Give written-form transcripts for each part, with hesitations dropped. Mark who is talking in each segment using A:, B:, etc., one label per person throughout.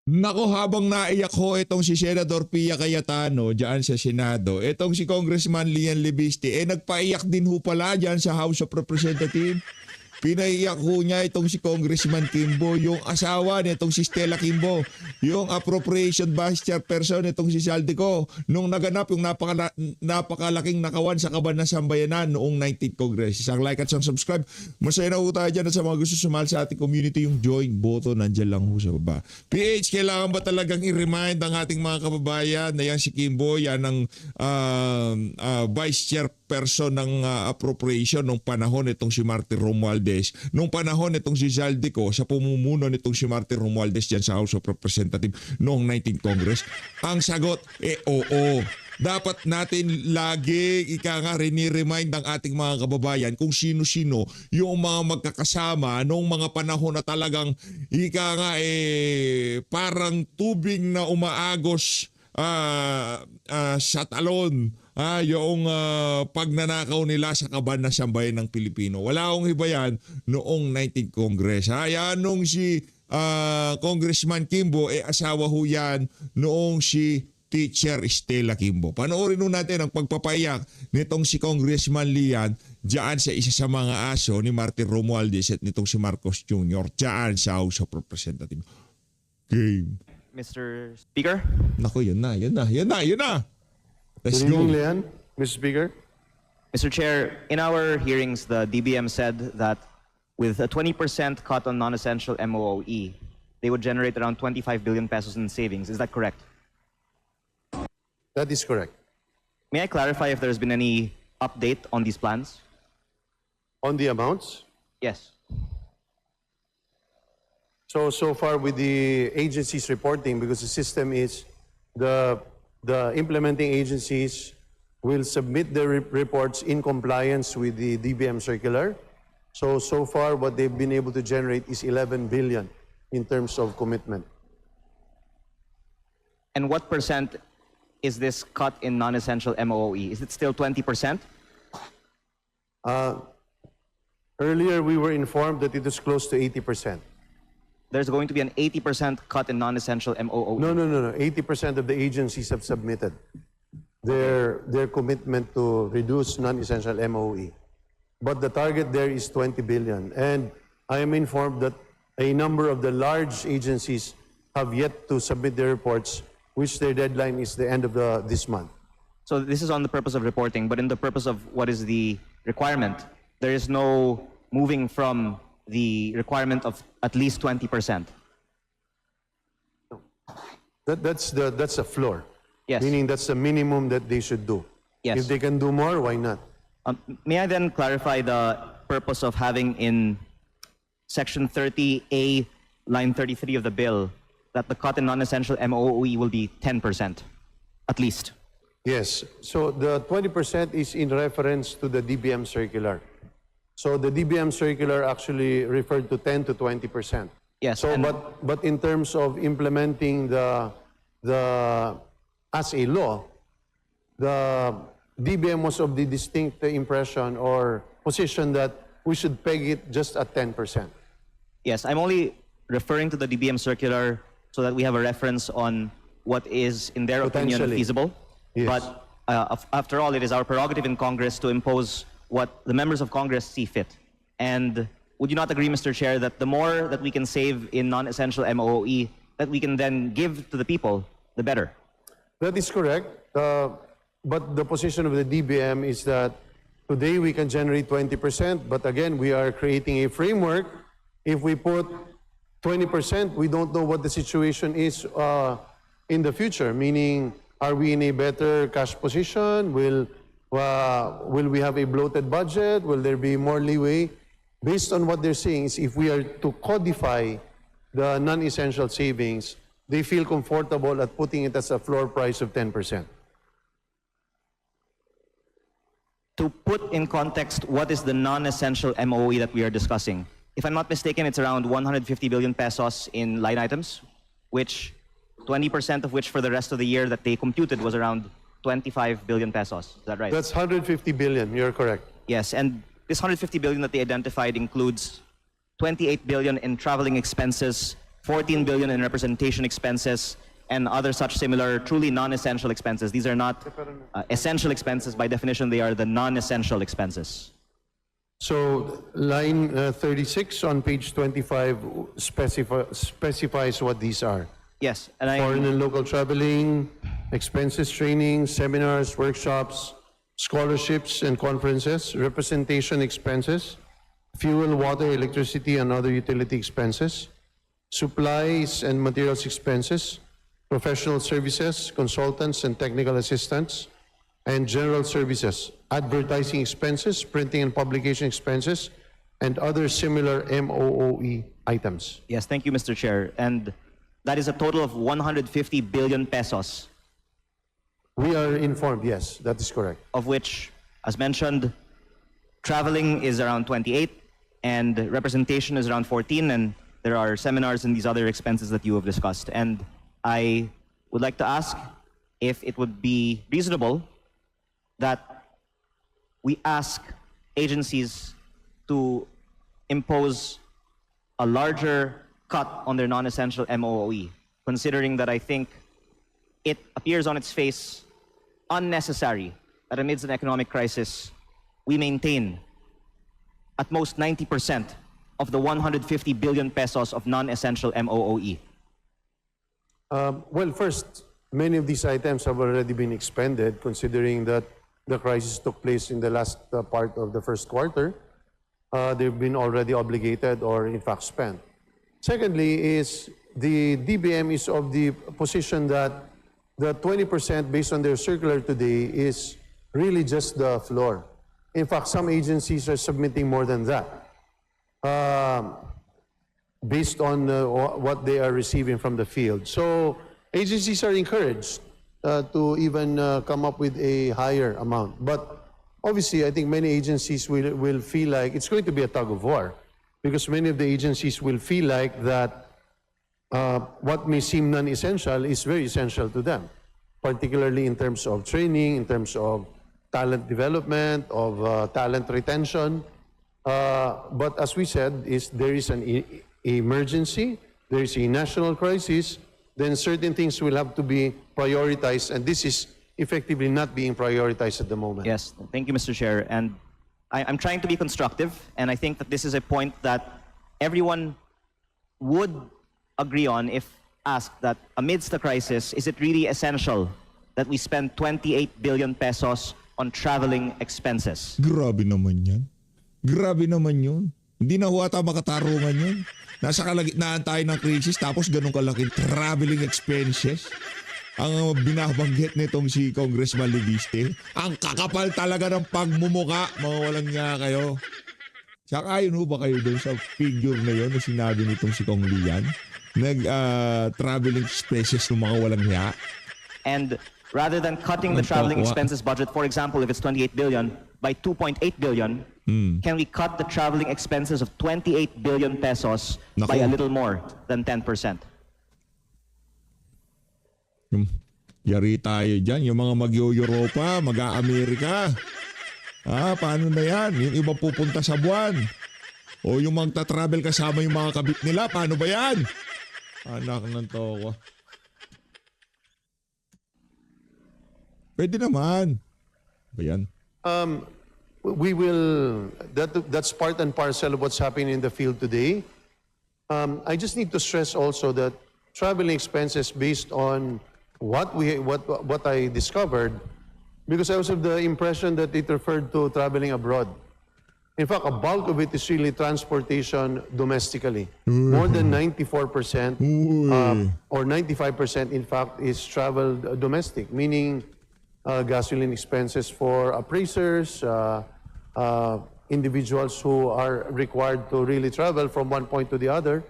A: Nako, habang naiyak ho itong si Senador Pia Cayetano dyan sa Senado, itong si Congressman Lian Libiste, nagpaiyak din ho pala dyan sa House of Representatives. Pinaiyak ho niya itong si Congressman Kimbo, yung asawa nitong si Stella Kimbo, yung appropriation vice chairperson nitong si Saldico, nung naganap yung napakalaking nakawan sa Kaban ng Sambayanan noong 19th Congress. Isang like at isang subscribe. Masaya na ho tayo dyan at sa mga gusto sumali sa ating community, yung join button nandyan lang ho sa baba. PH, kailangan ba talagang i-remind ang ating mga kababayan na yan si Kimbo, yan ang vice chairperson ng appropriation nung panahon nitong si Martin Romualdez. Nung panahon nitong si Zaldico, sa pumumuno nitong si Martin Romualdez dyan sa House of Representatives noong 19th Congress? Ang sagot, oo. Dapat natin lagi rini-remind ng ating mga kababayan kung sino-sino yung mga magkakasama noong mga panahon na talagang parang tubig na umaagos sa talon. Yung pagnanakaw nila sa Kaban ng Sambayan ng Pilipino. Wala akong iba yan noong 19th Congress. Yan nung si Congressman Kimbo, asawa ho yan noong si Teacher Stella Kimbo. Panoorin nun natin ang pagpapayak nitong si Congressman Lian dyan sa isa sa mga aso ni Martin Romualdez at nitong si Marcos Jr. dyan sa House of Representatives. Game.
B: Mr. Speaker?
A: Naku, yun na. Let's
C: Good
A: go.
C: evening, Leon. Mr. Speaker.
B: Mr. Chair, in our hearings, the DBM said that with a 20% cut on non-essential MOOE, they would generate around 25 billion pesos in savings. Is that correct?
C: That is correct.
B: May I clarify if there's been any update on these plans?
C: On the amounts,
B: Yes.
C: so far with the agencies reporting, because the system is the implementing agencies will submit their reports in compliance with the DBM circular. So far what they've been able to generate is 11 billion in terms of commitment.
B: And what percent is this cut in non-essential MOE? Is it still 20%?
C: Earlier we were informed that it was close to 80%.
B: There's going to be an 80% cut in non-essential MOE.
C: No. 80% of the agencies have submitted their commitment to reduce non-essential MOE. But the target there is 20 billion. And I am informed that a number of the large agencies have yet to submit their reports, which their deadline is the end of this month.
B: So this is on the purpose of reporting, but in the purpose of what is the requirement, there is no moving from the requirement of at least 20%.
C: That's a floor.
B: Yes.
C: Meaning that's the minimum that they should do.
B: Yes.
C: If they can do more, why not?
B: May I then clarify the purpose of having in Section 30A, line 33 of the bill, that the cut in non-essential MOE will be 10%, at least?
C: Yes. So the 20% is in reference to the DBM circular. So the DBM circular actually referred to 10 to 20%.
B: Yes.
C: So,
B: and-
C: but in terms of implementing the as a law, the DBM was of the distinct impression or position that we should peg it just at 10%.
B: Yes, I'm only referring to the DBM circular so that we have a reference on what is, in their opinion,
C: Potentially.
B: feasible.
C: Yes.
B: But after all, it is our prerogative in Congress to impose what the members of Congress see fit. And would you not agree, Mr. Chair, that the more that we can save in non-essential MOE that we can then give to the people, the better?
C: That is correct. But the position of the DBM is that today we can generate 20%, but again, we are creating a framework. If we put 20%, we don't know what the situation is in the future, meaning are we in a better cash position? Will we have a bloated budget? Will there be more leeway? Based on what they're saying is if we are to codify the non-essential savings, they feel comfortable at putting it as a floor price of 10%.
B: To put in context, what is the non-essential MOE that we are discussing? If I'm not mistaken, it's around 150 billion pesos in line items, which 20% of which for the rest of the year that they computed was around 25 billion pesos. Is that right?
C: That's 150 billion, you're correct.
B: Yes, and this 150 billion that they identified includes 28 billion in traveling expenses, 14 billion in representation expenses, and other such similar truly non-essential expenses. These are not essential expenses. By definition, they are the non-essential expenses.
C: So line 36 on page 25 specifies what these are.
B: Yes, and
C: Foreign and local traveling, expenses, training, seminars, workshops, scholarships and conferences, representation expenses, fuel, water, electricity, and other utility expenses, supplies and materials expenses, professional services, consultants and technical assistants, and general services, advertising expenses, printing and publication expenses, and other similar MOOE items.
B: Yes, thank you, Mr. Chair. And that is a total of 150 billion pesos,
C: We are informed, yes, that is correct.
B: of which, as mentioned, traveling is around 28, and representation is around 14, and there are seminars and these other expenses that you have discussed. And I would like to ask if it would be reasonable that we ask agencies to impose a larger cut on their non-essential MOOE, considering that I think it appears on its face unnecessary that amidst an economic crisis, we maintain at most 90% of the 150 billion pesos of non-essential MOOE.
C: Well, first, many of these items have already been expended, considering that the crisis took place in the last part of the first quarter. They've been already obligated or in fact spent. Secondly is the DBM is of the position that the 20% based on their circular today is really just the floor. In fact, some agencies are submitting more than that, based on what they are receiving from the field. So agencies are encouraged to even come up with a higher amount. But obviously, I think many agencies will feel like it's going to be a tug of war, because many of the agencies will feel like that what may seem non-essential is very essential to them, particularly in terms of training, in terms of talent development, of talent retention. But as we said, there is an emergency, there is a national crisis, then certain things will have to be prioritized, and this is effectively not being prioritized at the moment.
B: Yes, thank you, Mr. Chair. And I'm trying to be constructive, and I think that this is a point that everyone would agree on if asked that amidst the crisis, is it really essential that we spend 28 billion pesos on traveling expenses?
A: Grabe naman yan. Grabe naman yun. Hindi na huwata makatarungan yun. Nasa kalagitnaan tayo ng krisis tapos ganun kalaking traveling expenses. Ang binabanggit nitong si Congressman Libiste, ang kakapal talaga ng pagmumuka, mga walang nga kayo. Saka yun ba kayo doon sa figure na yun na sinabi nitong si Kong Lian? Traveling expenses ng mga walang nga.
B: And rather than cutting the traveling expenses budget, for example, if it's 28 billion, by 2.8 billion, can we cut the traveling expenses of 28 billion pesos by a little more than 10%?
A: Yari tayo dyan. Yung mga mag-Europa, mag-Amerika. Paano na yan? Yung iba pupunta sa buwan. O yung magta-travel kasama yung mga kabit nila. Paano ba yan? Anak ng toko. Pwede naman. Ba yan?
C: We will, that's part and parcel of what's happening in the field today. I just need to stress also that traveling expenses based on what I discovered, because I was of the impression that it referred to traveling abroad. In fact, a bulk of it is really transportation domestically. More than 94% or 95% in fact is travel domestic, meaning gasoline expenses for appraisers, individuals who are required to really travel from one point to the other.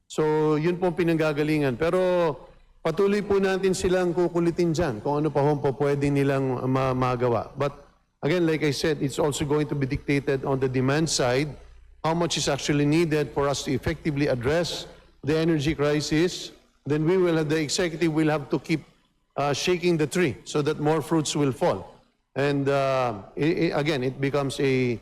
C: So yun po pinanggagalingan. Pero patuloy po natin silang kukulitin dyan kung ano pa po pwede nilang magawa. But again, like I said, it's also going to be dictated on the demand side, how much is actually needed for us to effectively address the energy crisis. Then the executive will have to keep shaking the tree so that more fruits will fall. And again, it becomes a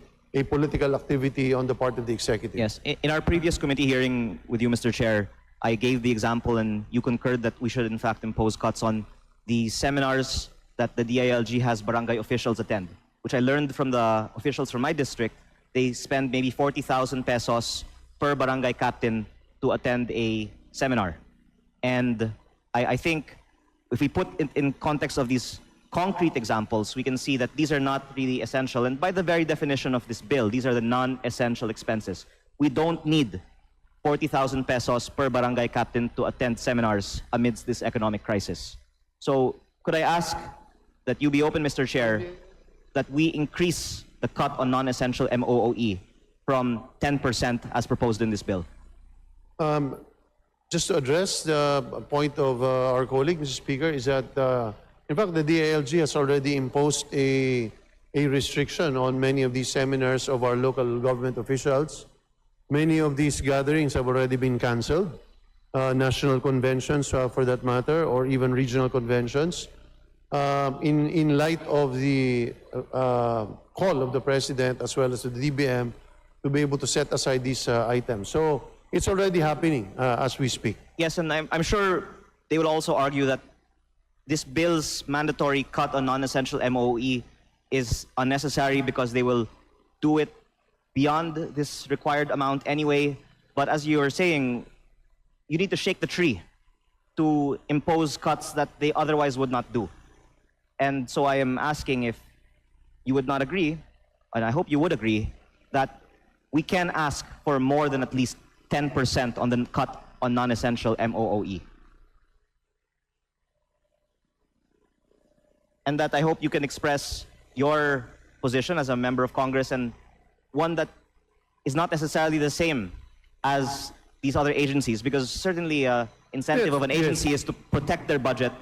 C: political activity on the part of the executive.
B: Yes. In our previous committee hearing with you, Mr. Chair, I gave the example and you concurred that we should in fact impose cuts on the seminars that the DILG has barangay officials attend, which I learned from the officials from my district. They spend maybe 40,000 pesos per barangay captain to attend a seminar. And I think if we put it in context of these concrete examples, we can see that these are not really essential. And by the very definition of this bill, these are the non-essential expenses. We don't need 40,000 pesos per barangay captain to attend seminars amidst this economic crisis. So could I ask that you be open, Mr. Chair, that we increase the cut on non-essential MOOE from 10% as proposed in this bill?
C: Just to address the point of our colleague, Mr. Speaker, is that in fact the DILG has already imposed a restriction on many of these seminars of our local government officials. Many of these gatherings have already been canceled, national conventions for that matter, or even regional conventions. In light of the call of the President as well as the DBM to be able to set aside these items. So it's already happening as we speak.
B: Yes, and I'm sure they will also argue that this bill's mandatory cut on non-essential MOE is unnecessary because they will do it beyond this required amount anyway. But as you were saying, you need to shake the tree to impose cuts that they otherwise would not do. And so I am asking if you would not agree, and I hope you would agree, that we can ask for more than at least 10% on the cut on non-essential MOOE. And that I hope you can express your position as a member of Congress, and one that is not necessarily the same as these other agencies, because certainly incentive of an agency is to protect their budget.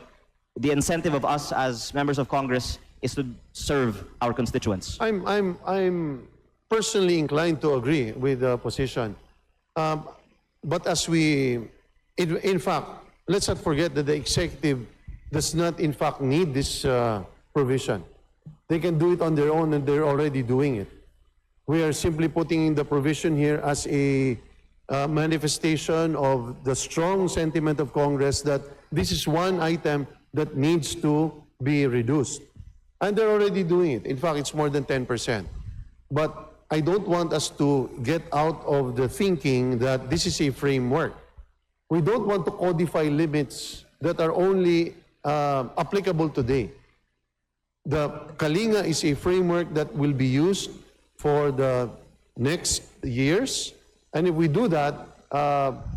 B: The incentive of us as members of Congress is to serve our constituents.
C: I'm personally inclined to agree with the position. But as in fact, let's not forget that the executive does not in fact need this provision. They can do it on their own and they're already doing it. We are simply putting in the provision here as a manifestation of the strong sentiment of Congress that this is one item that needs to be reduced. And they're already doing it. In fact, it's more than 10%. But I don't want us to get out of the thinking that this is a framework. We don't want to codify limits that are only applicable today. The Kalinga is a framework that will be used for the next years. And if we do that,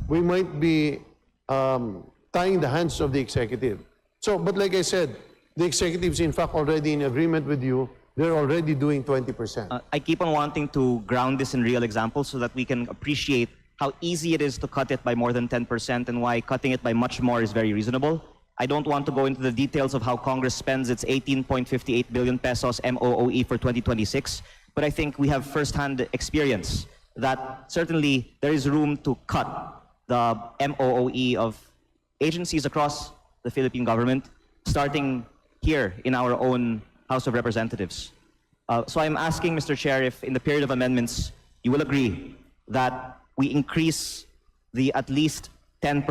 C: we might be tying the hands of the executive. So, but like I said, the executive is in fact already in agreement with you. They're already doing 20%.
B: I keep on wanting to ground this in real examples so that we can appreciate how easy it is to cut it by more than 10% and why cutting it by much more is very reasonable. I don't want to go into the details of how Congress spends its 18.58 billion pesos MOOE for 2026, but I think we have firsthand experience that certainly there is room to cut the MOOE of agencies across the Philippine government, starting here in our own House of Representatives. So I'm asking, Mr. Chair, if in the period of amendments, you will agree that we increase the at least 10%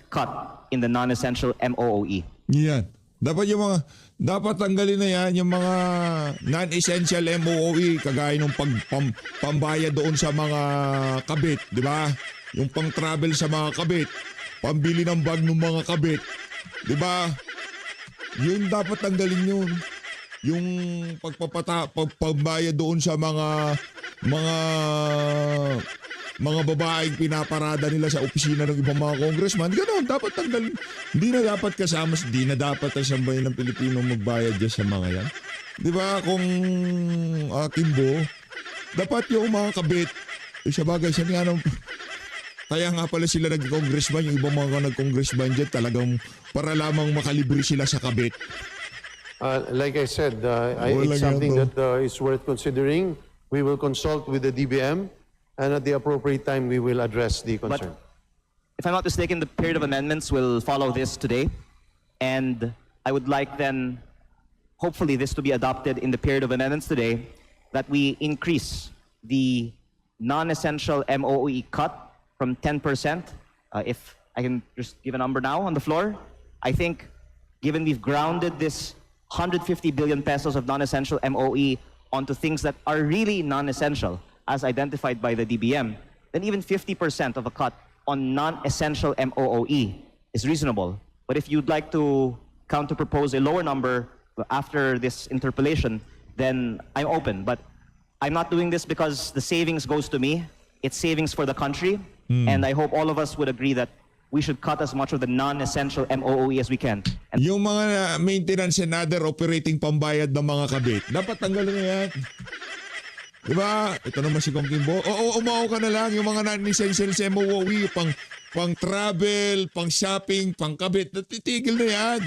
B: cut in the non-essential MOOE.
A: Yan. Dapat tanggalin na yan yung mga non-essential MOOE kagaya ng pambayad doon sa mga kabit, di ba? Yung pang-travel sa mga kabit, pambili ng bag ng mga kabit, di ba? Yun dapat tanggalin yun. Yung pagbayad doon sa mga babaeng pinaparada nila sa opisina ng ibang mga congressman, gano'n, dapat tanggalin. Hindi na dapat kasama, hindi na dapat ang sambahin ng Pilipino magbayad dyan sa mga yan. Di ba, kung Kimbo, dapat yung mga kabit, sa bagay, kaya nga pala sila nag-congressman, yung ibang mga nag-congressman dyan, talagang para lamang makalibre sila sa kabit.
C: Like I said, it's something that is worth considering. We will consult with the DBM, and at the appropriate time, we will address the concern.
B: But if I'm not mistaken, the period of amendments will follow this today. And I would like then, hopefully this to be adopted in the period of amendments today, that we increase the non-essential MOE cut from 10%, if I can just give a number now on the floor. I think, given we've grounded this 150 billion pesos of non-essential MOE onto things that are really non-essential, as identified by the DBM, then even 50% of a cut on non-essential MOOE is reasonable. But if you'd like to counter-propose a lower number after this interpellation, then I'm open. But I'm not doing this because the savings goes to me. It's savings for the country. And I hope all of us would agree that we should cut as much of the non-essential MOOE as we can. And
A: Yung mga maintenance and other operating pambayad ng mga kabit, dapat tanggalin na yan. Diba? Ito naman si Kong Kimbo. Oo, umaw ka na lang. Yung mga non-essential sa MOOE, pang travel, pang shopping, pang kabit, titigil na yan.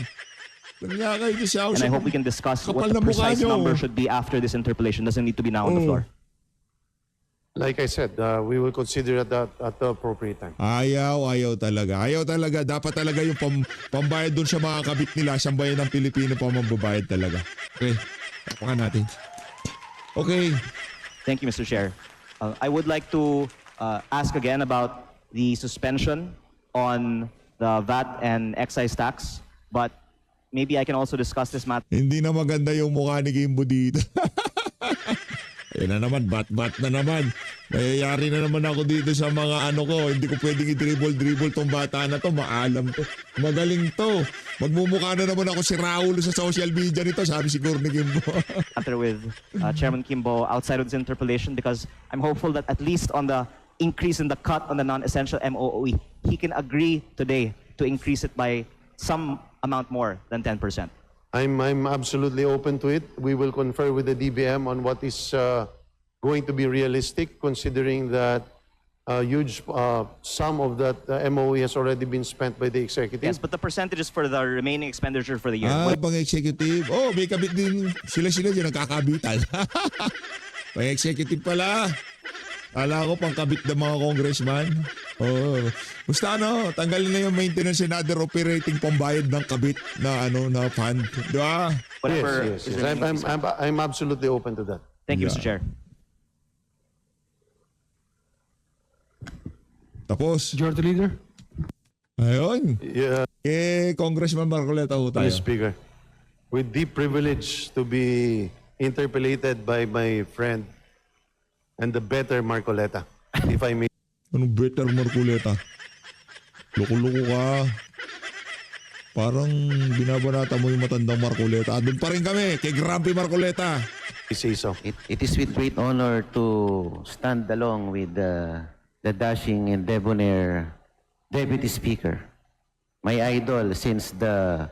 A: Kanya kayo sa House.
B: I hope we can discuss
A: Kapal
B: what the
A: na mukha
B: precise
A: nyo.
B: number should be after this interpellation. Doesn't need to be now on the floor.
C: Like I said, we will consider that at the appropriate time.
A: Ayaw talaga. Ayaw talaga. Dapat talaga yung pambayad dun sa mga kabit nila, sa bayan ng Pilipino pa mambabayad talaga. Okay. Tapakan natin. Okay.
B: Thank you, Mr. Chair. I would like to ask again about the suspension on the VAT and excise tax, but maybe I can also discuss this matter
A: Hindi na maganda yung mukha ni Kimbo dito. Ayun na naman, bat-bat na naman. Mayayari na naman ako dito sa mga ano ko. Hindi ko pwedeng i-dribble tong bata na to. Maalam to. Magaling to. Magmumukha na naman ako si Raul sa social media nito, sabi siguro ni Kimbo.
B: with Chairman Kimbo outside of this interpellation, because I'm hopeful that at least on the increase in the cut on the non-essential MOOE, he can agree today to increase it by some amount more than 10%.
C: I'm absolutely open to it. We will confer with the DBM on what is going to be realistic, considering that a huge sum of that MOE has already been spent by the executive.
B: Yes, but the percentages for the remaining expenditure for the year.
A: Pang executive. Oh, may kabit din. Sila dyan nagkakabitan. Pang executive pala. Kala ko pang kabit ng mga congressman. Oh. Basta tanggalin na yung maintenance and other operating pambayad ng kabit na na fund. Di ba?
B: Whatever
C: Yes.
B: is remaining.
C: I'm absolutely open to that.
B: Thank you,
A: Yeah.
B: Mr. Chair.
A: Tapos,
D: Majority Leader.
A: ayun.
C: Yeah,
A: Congressman Marcoleta ho tayo.
C: Mr. Speaker, with deep privilege to be interpellated by my friend and the better Marcoleta, if I may.
A: Anong better Marcoleta? Loko-loko ka. Parang binabanata mo yung matandang Marcoleta. Doon pa rin kami, kay Grumpy Marcoleta.
C: Say so.
E: It is with great honor to stand along with the dashing and debonair Deputy Speaker, my idol since the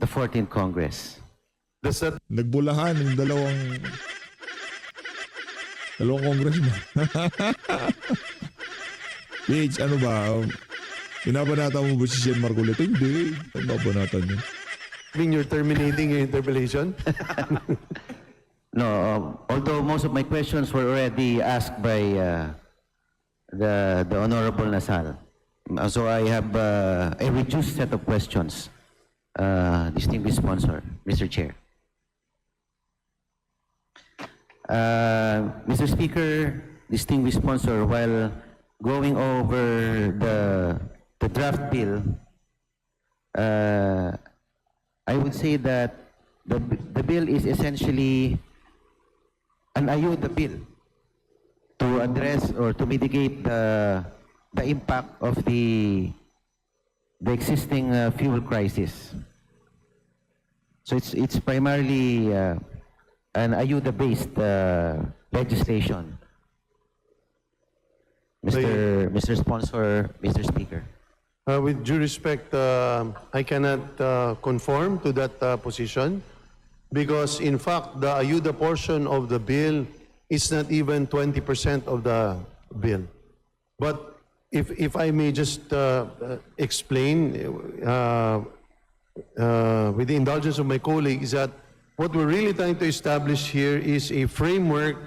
E: 14th Congress.
C: Does that
A: Nagbulahan yung dalawang congressman. Paige, ano ba? Binabanata mo ba si Sen Marcoleta? Hindi. Binabanata niyo.
C: mean you're terminating your interpellation?
E: No, although most of my questions were already asked by the Honorable Nasal. So I have a reduced set of questions, distinguished sponsor, Mr. Chair. Mr. Speaker, distinguished sponsor, while going over the draft bill, I would say that the bill is essentially an ayuda bill to address or to mitigate the impact of the existing fuel crisis. So it's primarily an ayuda-based legislation. Mr. Sponsor, Mr. Speaker.
C: With due respect, I cannot conform to that position because, in fact, the ayuda portion of the bill is not even 20% of the bill. But if I may just explain, with the indulgence of my colleagues, that what we're really trying to establish here is a framework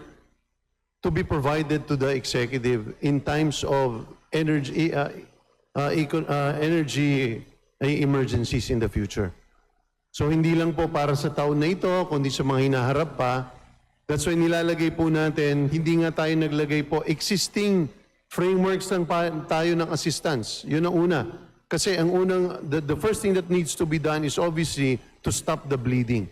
C: to be provided to the executive in times of energy emergencies in the future. So hindi lang po para sa taon na ito, kundi sa mga hinaharap pa. That's why nilalagay po natin, hindi nga tayo naglagay po existing frameworks lang tayo ng assistance. Yun ang una. Kasi ang the first thing that needs to be done is obviously to stop the bleeding.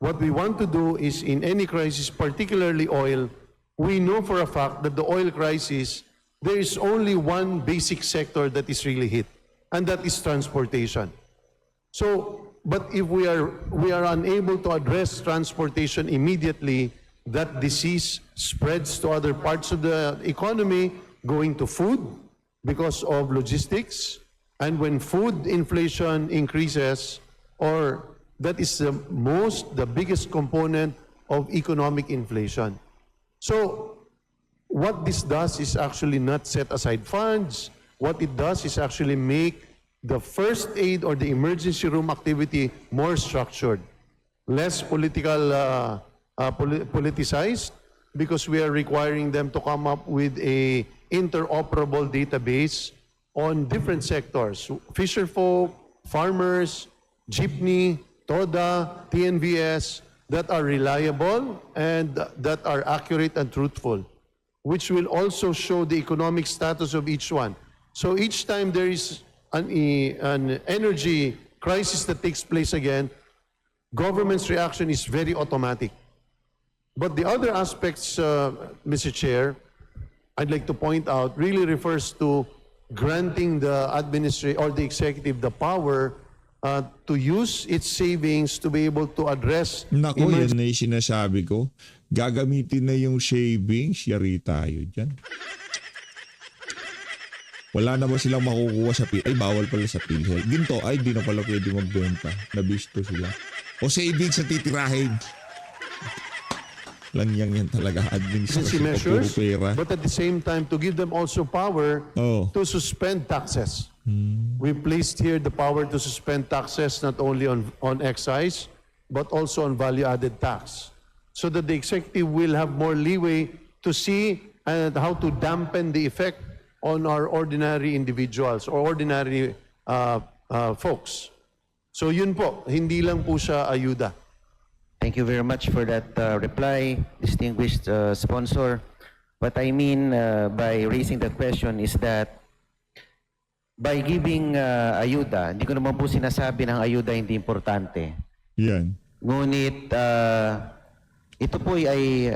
C: What we want to do is in any crisis, particularly oil, we know for a fact that the oil crisis, there is only one basic sector that is really hit, and that is transportation. So, but if we are unable to address transportation immediately, that disease spreads to other parts of the economy, going to food because of logistics. And when food inflation increases, or that is the biggest component of economic inflation. So, what this does is actually not set aside funds. What it does is actually make the first aid or the emergency room activity more structured, less politicized, because we are requiring them to come up with a interoperable database on different sectors: fisherfolk, farmers, jeepney, TODA, TNVS, that are reliable and that are accurate and truthful, which will also show the economic status of each one. So each time there is an energy crisis that takes place again, government's reaction is very automatic. But the other aspects, Mr. Chair, I'd like to point out, really refers to granting the administrator or the executive the power to use its savings to be able to address
A: Naku, yan na yung sinasabi ko. Gagamitin na yung savings, yari tayo dyan. Wala na ba silang makukuha sa PhilHealth? Ay, bawal pala sa PhilHealth. Ginto, ay, di na pala pwede magbenta. Nabisto sila. O savings sa titirahin. Lang yan talaga.
C: emergency
A: Administrasyon
C: measures,
A: puro pera.
C: but at the same time to give them also power to suspend taxes. We placed here the power to suspend taxes not only on excise, but also on value-added tax, so that the executive will have more leeway to see how to dampen the effect on our ordinary individuals or ordinary folks. So yun po, hindi lang po siya ayuda.
E: Thank you very much for that reply, distinguished sponsor. What I mean by raising that question is that by giving ayuda, hindi ko naman po sinasabi ng ayuda hindi importante.
A: Yan.
E: Ngunit ito po ay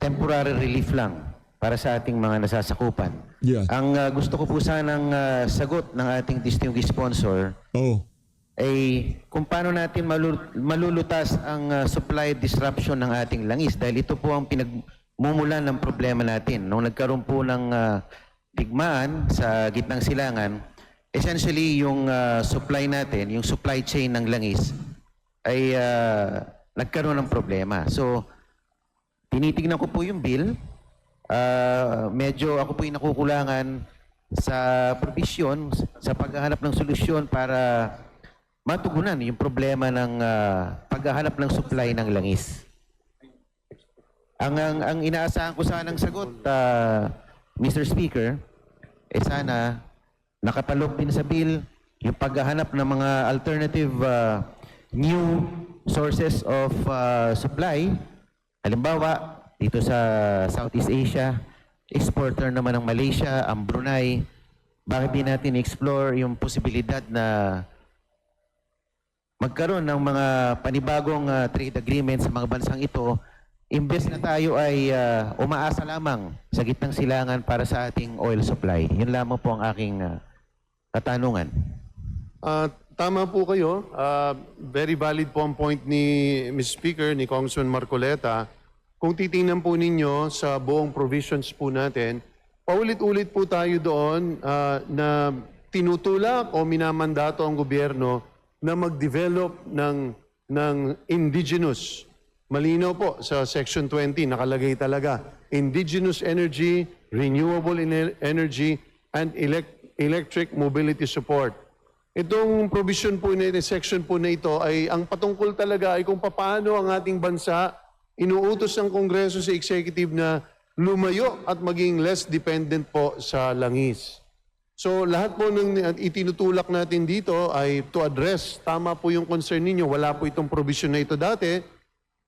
E: temporary relief lang para sa ating mga nasasakupan.
A: Yeah.
E: Ang gusto ko po sanang sagot ng ating distinguished sponsor
A: Oh.
E: ay kung paano natin malulutas ang supply disruption ng ating langis, dahil ito po ang pinagmumulan ng problema natin. Nung nagkaroon po ng digmaan sa gitnang silangan, essentially yung supply natin, yung supply chain ng langis ay nagkaroon ng problema. So, tinitignan ko po yung bill. Medyo ako po yung nakukulangan sa provision, sa paghahanap ng solusyon para matugunan yung problema ng paghahanap ng supply ng langis. Ang inaasahan ko sanang sagot, Mr. Speaker, sana nakapaloob din sa bill yung paghahanap ng mga alternative new sources of supply. Halimbawa, dito sa Southeast Asia, exporter naman ng Malaysia, ang Brunei, bakit di natin explore yung posibilidad na magkaroon ng mga panibagong trade agreements sa mga bansang ito, imbes na tayo ay umaasa lamang sa gitnang silangan para sa ating oil supply. Yun lamang po ang aking katanungan.
C: Tama po kayo. Very valid po ang point ni Mr. Speaker, ni Congressman Marcoleta. Kung titingnan po ninyo sa buong provisions po natin, paulit-ulit po tayo doon na tinutulak o minamandato ang gobyerno na mag-develop ng indigenous. Malinaw po sa Section 20, nakalagay talaga, indigenous energy, renewable energy, and electric mobility support. Itong provision po na ito, section po na ito, ay ang patungkol talaga ay kung paano ang ating bansa inuutos ng Kongreso sa executive na lumayo at maging less dependent po sa langis. So lahat po ng itinutulak natin dito ay to address, tama po yung concern ninyo, wala po itong provision na ito dati,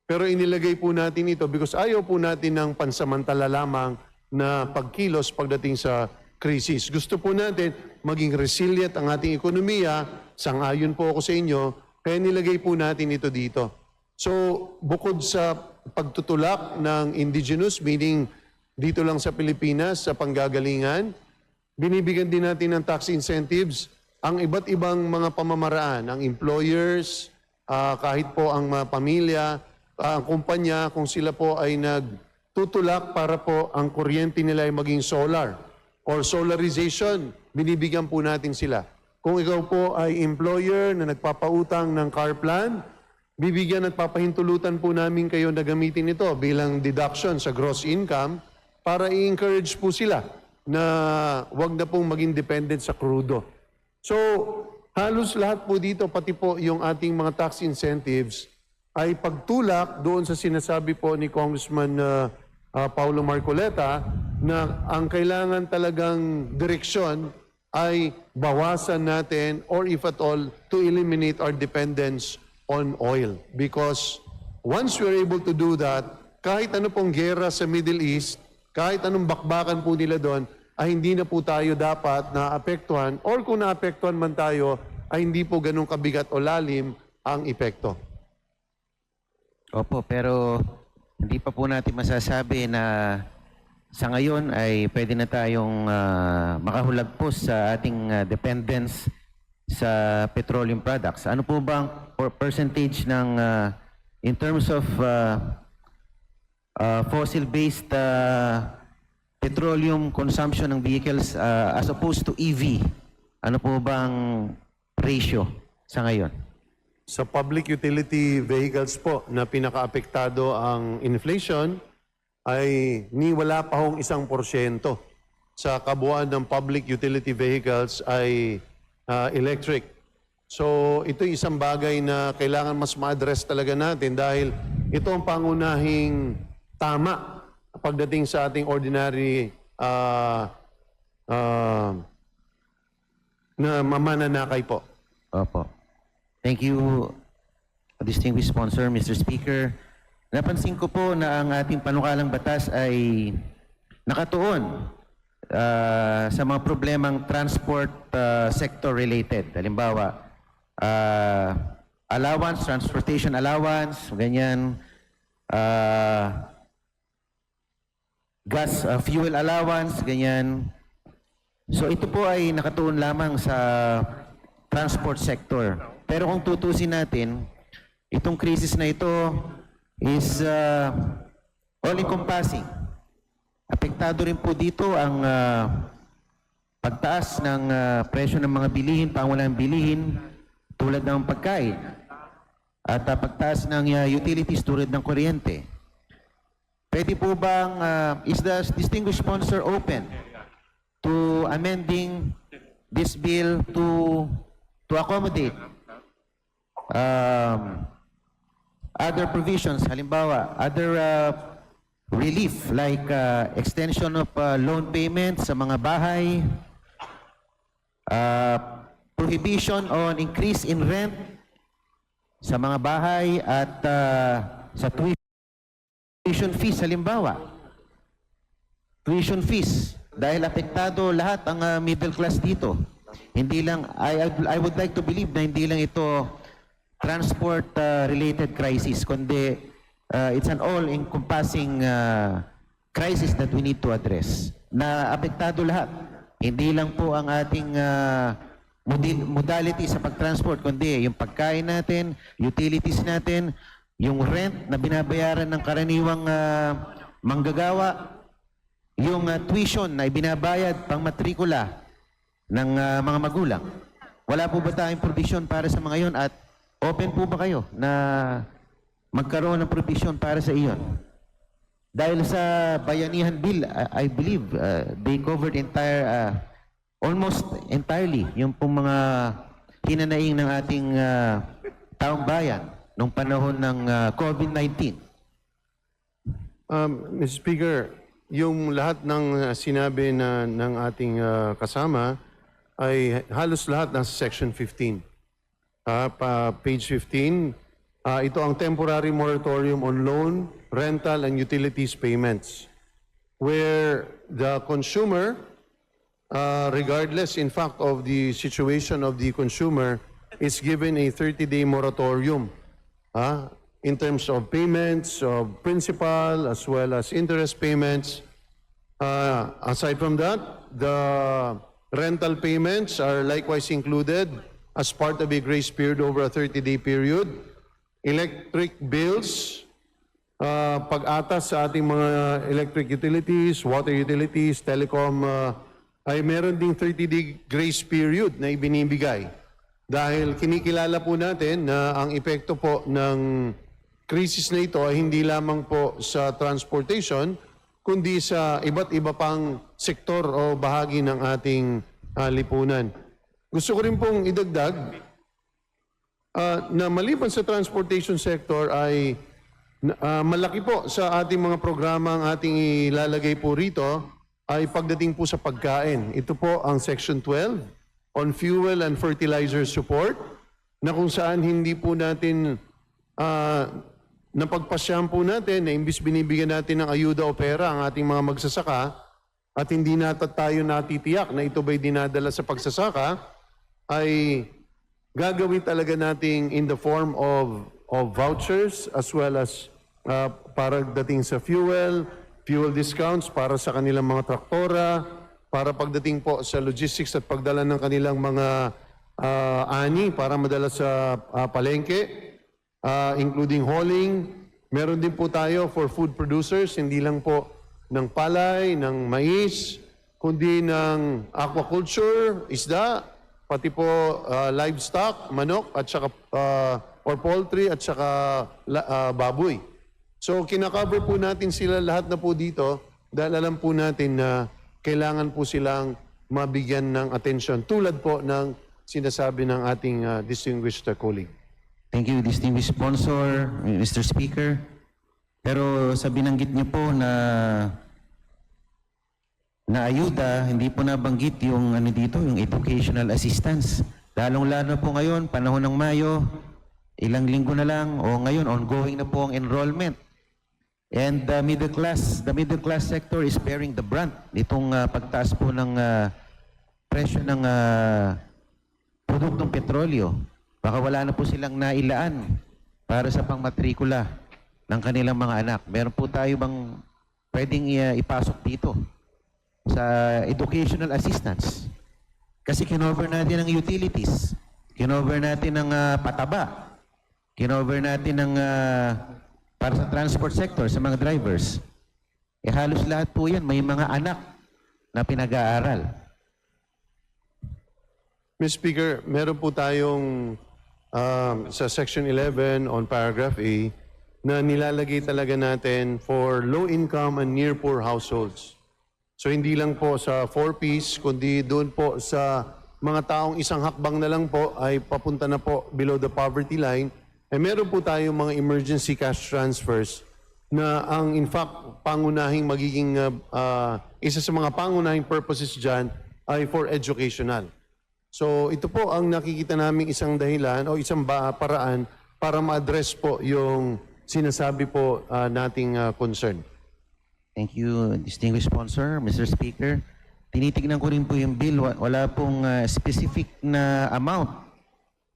C: pero inilagay po natin ito because ayaw po natin ng pansamantala lamang na pagkilos pagdating sa krisis. Gusto po natin maging resilient ang ating ekonomiya, sang-ayon po ako sa inyo, kaya nilagay po natin ito dito. So, bukod sa pagtutulak ng indigenous, meaning dito lang sa Pilipinas, sa panggagalingan, binibigyan din natin ng tax incentives ang iba't ibang mga pamamaraan, ang employers, kahit po ang mga pamilya, ang kumpanya, kung sila po ay nagtutulak para po ang kuryente nila ay maging solar or solarization, binibigyan po natin sila. Kung ikaw po ay employer na nagpapautang ng car plan, bibigyan at papahintulutan po namin kayo na gamitin ito bilang deduction sa gross income para i-encourage po sila na wag na pong maging dependent sa krudo. So, halos lahat po dito, pati po yung ating mga tax incentives, ay pagtulak doon sa sinasabi po ni Congressman Paulo Marcoleta na ang kailangan talagang direksyon ay bawasan natin or if at all, to eliminate our dependence on oil. Because once we're able to do that, kahit ano pong gera sa Middle East, kahit anong bakbakan po nila doon, ay hindi na po tayo dapat naapektuhan or kung naapektuhan man tayo, ay hindi po ganun kabigat o lalim ang epekto.
E: Opo, pero hindi pa po natin masasabi na sa ngayon ay pwede na tayong makahulagpos sa ating dependence sa petroleum products. Ano po ba ang percentage ng in terms of fossil-based petroleum consumption ng vehicles as opposed to EV? Ano po bang ratio sa ngayon?
C: Sa public utility vehicles po na pinakaapektado ang inflation ay wala pa hong 1% sa kabuuan ng public utility vehicles ay electric. So ito isang bagay na kailangan mas ma-address talaga natin dahil ito ang pangunahing tama pagdating sa ating ordinary na mamananakay po.
E: Opo. Thank you, distinguished sponsor, Mr. Speaker. Napansin ko po na ang ating panukalang batas ay nakatuon sa mga problemang transport sector related. Halimbawa, allowance, transportation allowance, ganyan, gas, fuel allowance, ganyan. So ito po ay nakatuon lamang sa transport sector. Pero kung tutusin natin, itong krisis na ito is all-encompassing. Apektado rin po dito ang pagtaas ng presyo ng mga bilihin, pangunahing bilihin, tulad ng pagkain, at pagtaas ng utilities tulad ng kuryente. Pwede po bang, is the distinguished sponsor open to amending this bill to accommodate other provisions, halimbawa, other relief like extension of loan payments sa mga bahay, prohibition on increase in rent sa mga bahay at sa tuition fees, halimbawa. Tuition fees, dahil apektado lahat ang middle class dito. Hindi lang, I would like to believe na hindi lang ito transport-related crisis, kundi it's an all-encompassing crisis that we need to address. Na apektado lahat. Hindi lang po ang ating modality sa pagtransport, kundi yung pagkain natin, utilities natin, yung rent na binabayaran ng karaniwang manggagawa, yung tuition na ibinabayad pang matrikula ng mga magulang. Wala po ba tayong provision para sa mga yon at open po ba kayo na magkaroon ng provision para sa iyon? Dahil sa Bayanihan Bill, I believe they covered almost entirely yung pong mga hinanaing ng ating taong bayan nung panahon ng COVID-19.
C: Mr. Speaker, yung lahat ng sinabi ng ating kasama ay halos lahat nasa Section 15. Page 15, ito ang temporary moratorium on loan, rental, and utilities payments. where the consumer, regardless in fact of the situation of the consumer, is given a 30-day moratorium in terms of payments of principal as well as interest payments. Aside from that, the rental payments are likewise included as part of a grace period over a 30-day period. Electric bills, pag-atas sa ating mga electric utilities, water utilities, telecom, ay meron ding 30-day grace period na ibinibigay. Dahil kinikilala po natin na ang epekto po ng krisis na ito ay hindi lamang po sa transportation, kundi sa iba't iba pang sektor o bahagi ng ating lipunan. Gusto ko rin pong idagdag na maliban sa transportation sector ay malaki po sa ating mga programa ang ating ilalagay po rito ay pagdating po sa pagkain. Ito po ang Section 12 on fuel and fertilizer support na kung saan hindi po natin napagpasyahan po natin na imbis binibigyan natin ng ayuda o pera ang ating mga magsasaka at hindi tayo natitiyak na ito ba'y dinadala sa pagsasaka, ay gagawin talaga nating in the form of vouchers as well as para dating sa fuel discounts para sa kanilang mga traktora, para pagdating po sa logistics at pagdala ng kanilang mga ani para madala sa palengke, including hauling. Meron din po tayo for food producers, hindi lang po ng palay, ng mais, kundi ng aquaculture, isda, pati po livestock, manok, at saka, or poultry, at saka baboy. So kinakover po natin sila lahat na po dito dahil alam po natin na kailangan po silang mabigyan ng atensyon tulad po ng sinasabi ng ating distinguished colleague.
E: Thank you, distinguished sponsor, Mr. Speaker. Pero sa binanggit niyo po na ayuda, hindi po nabanggit yung dito, yung educational assistance. Lalong-lalo po ngayon, panahon ng Mayo, ilang linggo na lang, o ngayon, ongoing na po ang enrollment. And the middle class sector is bearing the brunt nitong pagtaas po ng presyo ng produktong petrolyo. Baka wala na po silang nailaan para sa pangmatrikula ng kanilang mga anak. Meron po tayo bang pwedeng ipasok dito sa educational assistance? Kasi kinover natin ang utilities, kinover natin ang pataba, kinover natin ang para sa transport sector, sa mga drivers. Halos lahat po yan, may mga anak na pinag-aaral.
C: Mr. Speaker, meron po tayong sa Section 11 on Paragraph A na nilalagay talaga natin for low-income and near-poor households. So hindi lang po sa 4-piece, kundi doon po sa mga taong isang hakbang na lang po ay papunta na po below the poverty line. Meron po tayong mga emergency cash transfers na ang in fact pangunahing magiging isa sa mga pangunahing purposes dyan ay for educational. So ito po ang nakikita naming isang dahilan o isang paraan para ma-address po yung sinasabi po nating concern.
E: Thank you, distinguished sponsor, Mr. Speaker. Tinitignan ko rin po yung bill. Wala pong specific na amount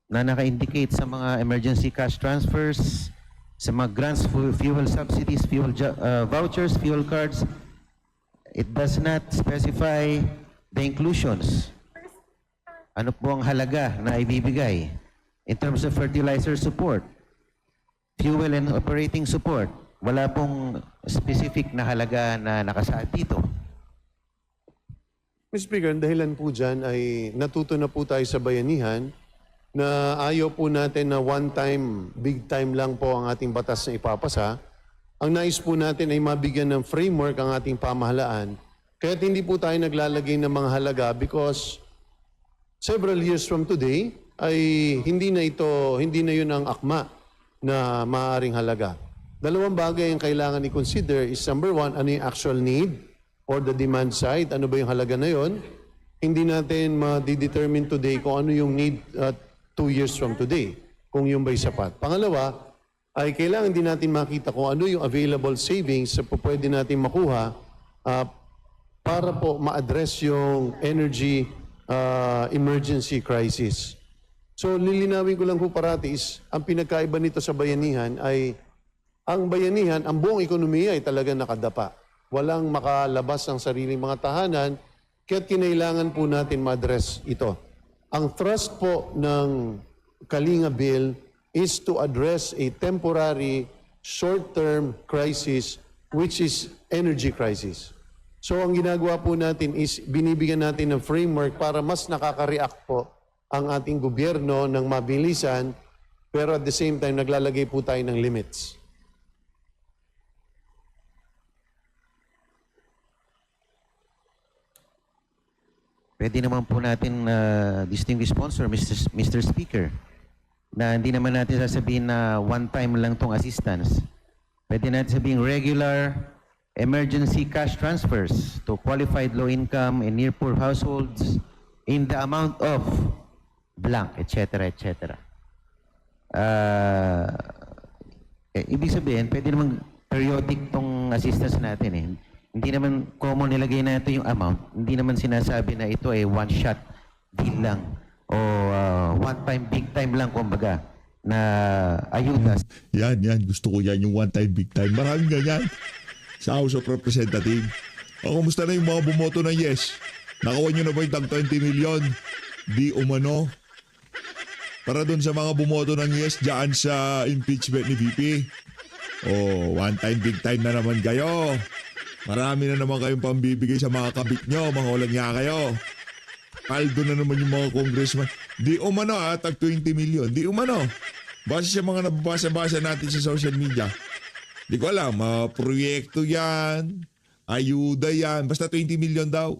E: na naka-indicate sa mga emergency cash transfers, sa mga grants, fuel subsidies, fuel vouchers, fuel cards. It does not specify the inclusions. Ano po ang halaga na ibibigay in terms of fertilizer support, fuel and operating support. Wala pong specific na halaga na nakasaad dito.
C: Mr. Speaker, ang dahilan po dyan ay natuto na po tayo sa bayanihan na ayaw po natin na one time, big time lang po ang ating batas na ipapasa. Ang nais po natin ay mabigyan ng framework ang ating pamahalaan. Kaya hindi po tayo naglalagay ng mga halaga because several years from today ay hindi na yun ang akma na maaaring halaga. Dalawang bagay ang kailangan i-consider is number one, ano yung actual need or the demand side, ano ba yung halaga na yun. Hindi natin ma-determine today kung ano yung need 2 years from today, kung yung ba'y sapat. Pangalawa, ay kailangan din natin makita kung ano yung available savings na pwede natin makuha ah, para po ma-address yung energy emergency crisis. So lilinawin ko lang po parati is, ang pinagkaiba nito sa bayanihan ay ang bayanihan, ang buong ekonomiya ay talagang nakadapa. Walang makalabas ng sariling mga tahanan, kaya't kinailangan po natin ma-address ito. Ang thrust po ng Kalinga Bill is to address a temporary, short-term crisis, which is energy crisis. So ang ginagawa po natin is binibigyan natin ng framework para mas nakaka-react po ang ating gobyerno ng mabilisan, pero at the same time naglalagay po tayo ng limits.
E: Pwede naman po natin, distinguished sponsor, Mr. Speaker, na hindi naman natin sasabihin na one-time lang tong assistance. Pwede natin sabihin regular emergency cash transfers to qualified low-income and near-poor households in the amount of blank, etc., etc. Ibig sabihin, pwede naman periodic tong assistance natin eh. Hindi naman common nilagay natin yung amount. Hindi naman sinasabi na ito ay one-shot deal lang o one-time, big-time lang, kumbaga, na ayuda.
A: Yan. Gusto ko yan, yung one time, big time. Maraming ganyan sa House of Representatives. O, kumusta na yung mga bumoto ng yes? Nakawan nyo na ba yung tag 20 million? Di umano. Para dun sa mga bumoto ng yes dyan sa impeachment ni VP. Oh, one time, big time na naman kayo. Marami na naman kayong pambibigay sa mga kabit nyo, mga walang niya kayo. Paldo na naman yung mga congressman. Di umano tag 20 million. Di umano. Base sa mga nababasa-basa natin sa social media. Di ko alam, proyekto yan, ayuda yan, basta 20 million daw.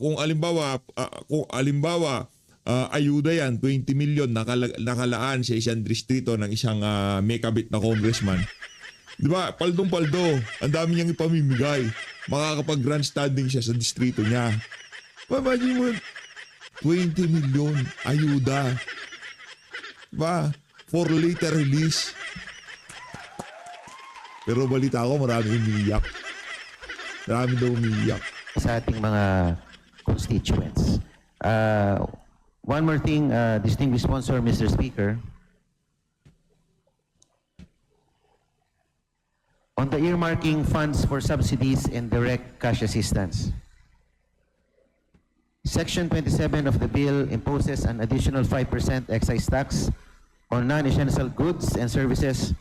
A: Kung alimbawa, ayuda yan, 20 million nakalaan sa isang distrito ng isang may kabit na congressman. Di ba? Paldong-paldo. Ang dami niyang ipamimigay. Makakapag-grandstanding siya sa distrito niya. Imagine mo, 20 million ayuda. Diba? For later release. Pero balita ko, marami umiiyak. Marami daw umiiyak.
E: Sa ating mga constituents. One more thing, distinguished sponsor, Mr. Speaker. On the earmarking funds for subsidies and direct cash assistance. Section 27 of the bill imposes an additional 5% excise tax on non-essential goods and services,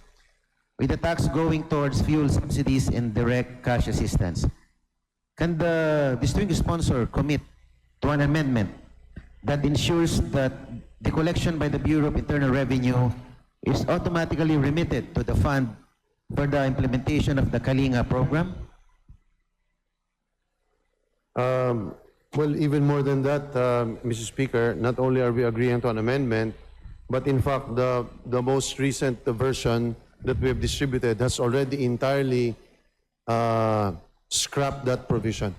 E: with the tax going towards fuel subsidies and direct cash assistance. Can the distinguished sponsor commit to an amendment that ensures that the collection by the Bureau of Internal Revenue is automatically remitted to the fund for the implementation of the Kalinga program?
C: Well, even more than that, Mr. Speaker, not only are we agreeing to an amendment, but in fact, the most recent version that we have distributed has already entirely scrapped that provision.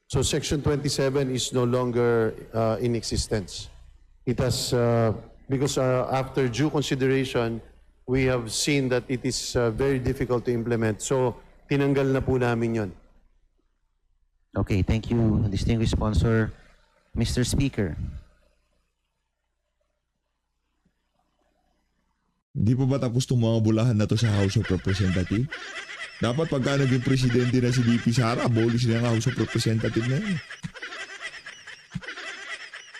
C: So Section 27 is no longer in existence. It has, because after due consideration, we have seen that it is very difficult to implement. So tinanggal na po namin yon.
E: Okay, thank you, distinguished sponsor. Mr. Speaker.
A: Hindi pa ba tapos itong mga bulahan na to sa House of Representatives? Dapat pagka naging presidente na si VP Sara, abolish na ang House of Representatives na yun.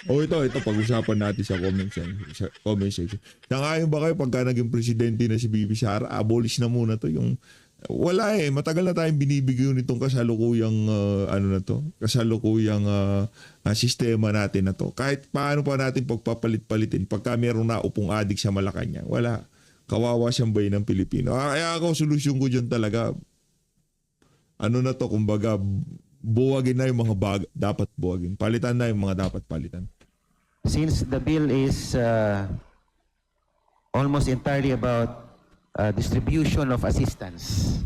A: Ito pag-usapan natin sa comment section. Sangayon ba kayo pagka naging presidente na si VP Sara, abolish na muna to yung wala matagal na tayong binibigyan nitong kasalukuyang kasalukuyang sistema natin na to. Kahit paano pa natin pagpapalit-palitin pagka meron na upong adik sa Malacanang, wala. Kawawa siyang bayan ng Pilipino. Kaya ako, solusyon ko dyan talaga, kumbaga, buwagin na yung mga dapat buwagin. Palitan na yung mga dapat palitan.
E: Since the bill is almost entirely about distribution of assistance,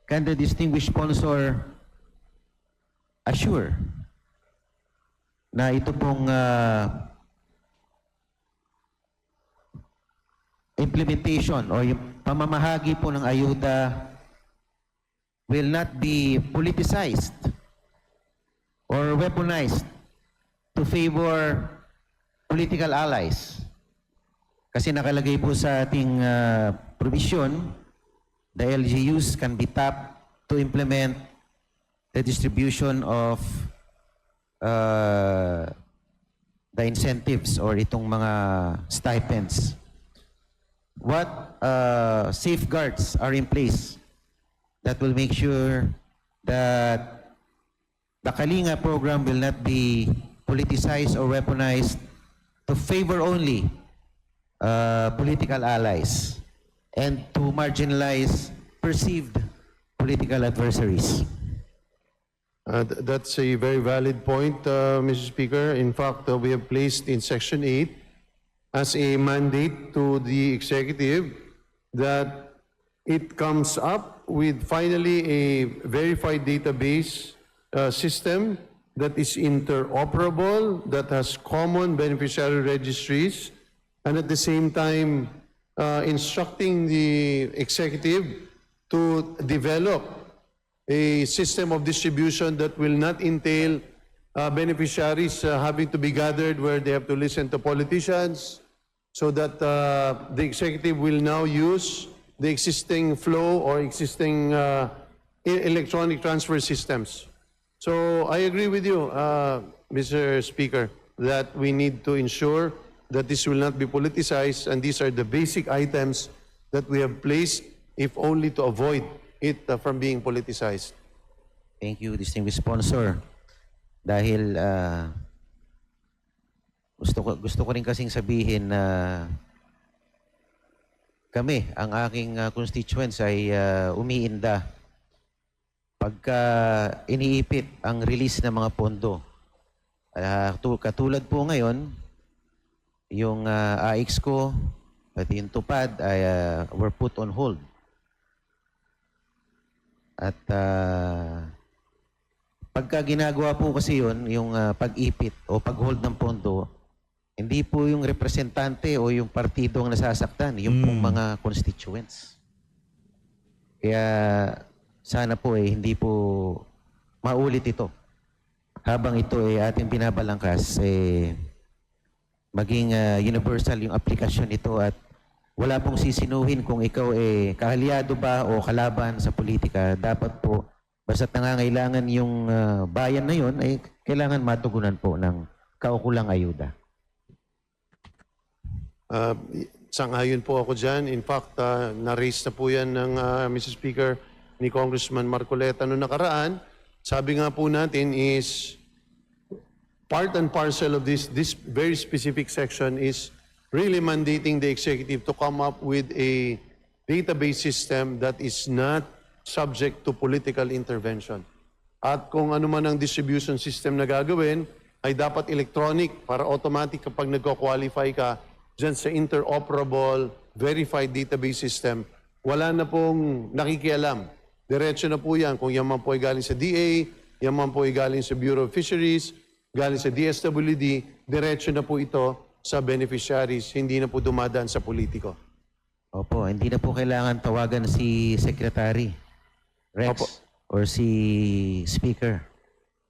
E: can the distinguished sponsor assure na ito pong implementation o yung pamamahagi po ng ayuda will not be politicized or weaponized to favor political allies. Kasi nakalagay po sa ating provision, the LGUs can be tapped to implement the distribution of the incentives or itong mga stipends. What safeguards are in place that will make sure that the Kalinga program will not be politicized or weaponized to favor only political allies and to marginalize perceived political adversaries?
C: That's a very valid point, Mr. Speaker. In fact, we have placed in Section 8 as a mandate to the executive that it comes up with finally a verified database system that is interoperable, that has common beneficiary registries, and at the same time instructing the executive to develop a system of distribution that will not entail beneficiaries having to be gathered where they have to listen to politicians, so that the executive will now use the existing flow or existing electronic transfer systems. So I agree with you, Mr. Speaker, that we need to ensure that this will not be politicized, and these are the basic items that we have placed, if only to avoid it from being politicized.
E: Thank you, distinguished sponsor. Dahil gusto ko rin kasing sabihin na kami, ang aking constituents ay umiinda pagka iniipit ang release ng mga pondo. Katulad po ngayon, yung AIX ko, pati yung tupad ay were put on hold. At pagka ginagawa po kasi yun, yung pag-ipit o pag-hold ng pondo, hindi po yung representante o yung partido ang nasasaktan, yung pong mga constituents. Kaya sana po hindi po maulit ito. Habang ito ating binabalangkas, maging universal yung aplikasyon nito at wala pong sisinuhin kung ikaw kaaliado ba o kalaban sa politika. Dapat po, basta't nangangailangan yung bayan na yun, ay kailangan matugunan po ng kaukulang ayuda.
C: Sang-ayon po ako dyan. In fact, na-raise na po yan ng Mr. Speaker ni Congressman Marcoleta noong nakaraan. Sabi nga po natin is part and parcel of this very specific section is really mandating the executive to come up with a database system that is not subject to political intervention. At kung ano man ang distribution system na gagawin, ay dapat electronic para automatic kapag nagko-qualify ka dyan sa interoperable, verified database system, wala na pong nakikialam. Diretso na po yan. Kung yan man po ay galing sa DA, yan man po ay galing sa Bureau of Fisheries, galing sa DSWD, diretso na po ito sa beneficiaries, hindi na po dumadaan sa politiko.
E: Opo, hindi na po kailangan tawagan si Secretary Rex
C: Opo.
E: or si Speaker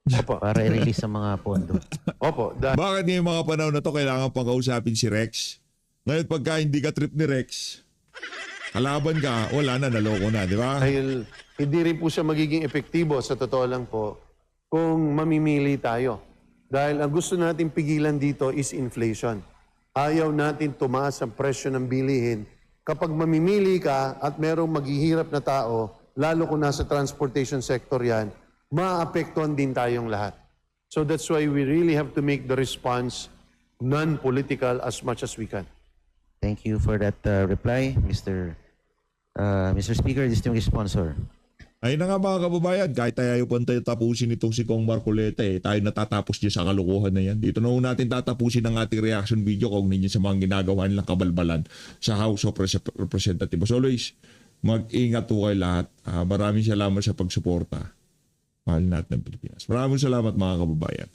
C: Opo.
E: para i-release ang mga pondo.
C: Opo.
A: Bakit ngayong mga panahon na to kailangan pang kausapin si Rex? Ngayon pagka hindi ka trip ni Rex, kalaban ka, wala na, naloko na, di ba?
C: Dahil hindi rin po siya magiging epektibo, sa totoo lang po, kung mamimili tayo. Dahil ang gusto natin pigilan dito is inflation. Ayaw natin tumaas ang presyo ng bilihin. Kapag mamimili ka at merong maghihirap na tao, lalo kung nasa transportation sector yan, maapektuhan din tayong lahat. So that's why we really have to make the response non-political as much as we can.
E: Thank you for that reply, Mr. Speaker, distinguished sponsor.
A: Ay na nga mga kababayan, kahit tayo pa tayo tapusin itong si Kong Marcoleta, tayo natatapos dyan sa kalokohan na yan. Dito na natin tatapusin ang ating reaction video kung ninyo sa mga ginagawa nilang kabalbalan sa House of Representatives. Always, mag-ingat po kayo lahat. Maraming salamat sa pagsuporta. Mahal natin ng Pilipinas. Maraming salamat mga kababayan.